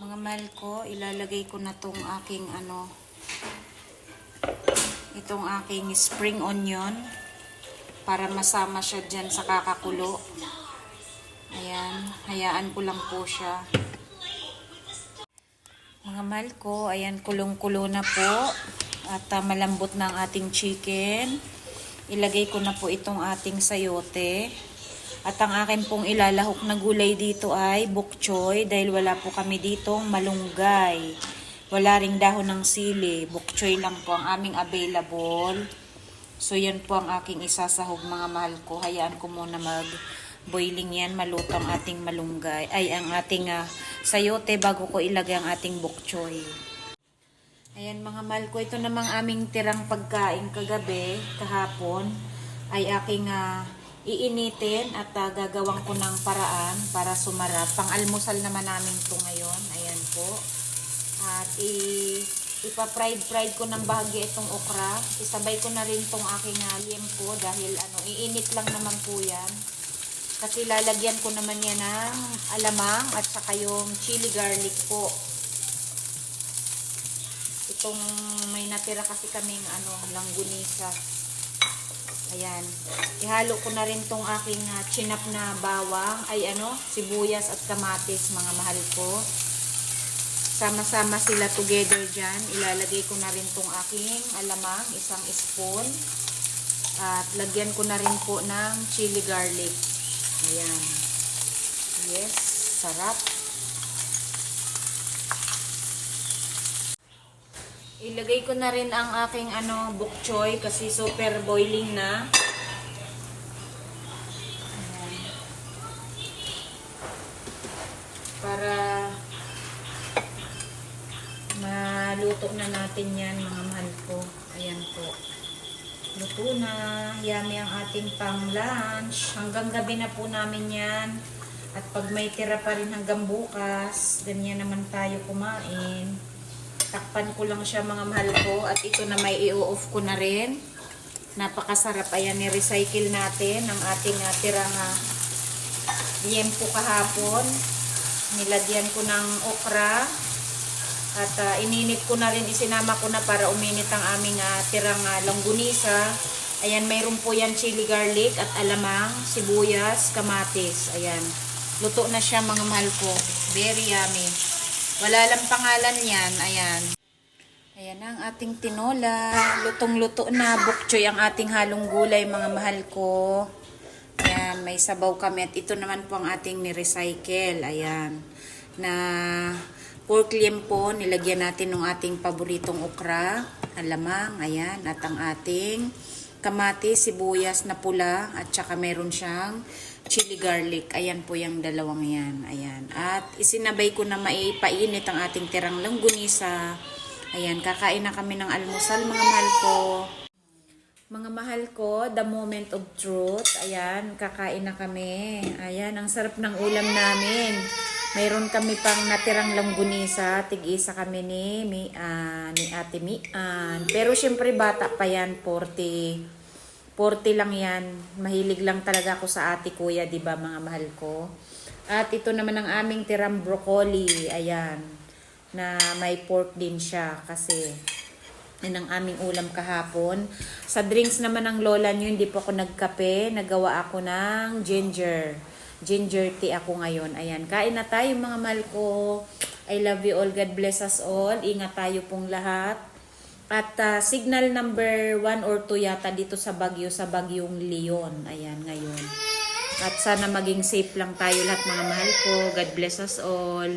Mga mahal ko, ilalagay ko na tong aking itong aking spring onion para masama siya dyan sa kakakulo. Ayan, hayaan ko lang po siya. Mga mahal ko, ayan, kulong-kulo na po at malambot na ang ating chicken. Ilagay ko na po itong ating sayote. At ang akin pong ilalahok na gulay dito ay bok choy dahil wala po kami ditong malunggay. Wala ring dahon ng sili. Bok choy lang po ang aming available. So yan po ang aking isasahog mga mahal ko. Hayaan ko muna mag-boiling yan. Maluto ang ating malunggay. Ay ang ating sayote bago ko ilagay ang ating bok choy. Ayan mga mahal ko. Ito namang aming tirang pagkain kagabi, kahapon. Ay aking iinitin at gagawang ko ng paraan para sumarap. Pang-almusal naman namin ito ngayon. Ayan po. At ipa-fried ko ng bahagi itong okra. Isabay ko na rin itong aking liempo dahil iinit lang naman po yan. Kasi lalagyan ko naman yan ng alamang at saka yung chili garlic po. Itong may natira kasi kaming langgunisa. Ayan. Ihalo ko na rin tong aking chinap na bawang, sibuyas at kamatis mga mahal ko. Sama-sama sila together dyan. Ilalagay ko na rin tong aking alamang, 1 spoon. At lagyan ko na rin po ng chili garlic. Ayan. Yes, sarap. Ilagay ko na rin ang aking bok choy kasi super boiling na. Ayan. Para maluto na natin yan mga mahal ko. Ayan po. Luto na. Yummy ang ating pang lunch. Hanggang gabi na po namin yan. At pag may tira pa rin hanggang bukas, ganyan naman tayo kumain. Takpan ko lang siya mga mahal ko. At ito na may i-off ko na rin. Napakasarap. Ayan, ni-recycle natin ang ating tirang liempo kahapon. Nilagyan ko ng okra. At ininit ko na rin, isinama ko na para uminit ang aming tirang langgunisa. Ayan, mayroon po yan chili garlic at alamang, sibuyas, kamatis. Ayan, luto na siya mga mahal ko. Very yummy. Wala lang pangalan yan. Ayan. Ayan na ang ating tinola. Lutong-luto na. Bok choy ang ating halong gulay mga mahal ko. Ayan. May sabaw kami. At ito naman po ang ating ni-recycle. Ayan. Na pork liempo. Nilagyan natin ng ating paboritong okra. Alamang. Ayan. At ang ating kamatis, sibuyas na pula. At saka meron siyang chili garlic. Ayan po yung dalawang yan. Ayan. At isinabay ko na maipainit ang ating tirang langgunisa. Ayan. Kakain na kami ng almusal mga mahal ko. Mga mahal ko, the moment of truth. Ayan. Kakain na kami. Ayan. Ang sarap ng ulam namin. Mayroon kami pang natirang langgunisa. Tig-isa kami ni Ate Mian. Pero syempre bata pa yan. 40 lang yan. Mahilig lang talaga ako sa ate kuya, di ba mga mahal ko? At ito naman ang aming tirang broccoli. Ayan. Na may pork din siya kasi yan ang aming ulam kahapon. Sa drinks naman ng lola nyo, hindi po ako nagkape. Nagawa ako ng ginger tea ako ngayon. Ayan. Kain na tayo mga mahal ko. I love you all. God bless us all. Ingat tayo pong lahat. At signal number 1 or 2 yata dito sa Bagyong Leon. Ayan, ngayon. At sana maging safe lang tayo lahat mga mahal ko. God bless us all.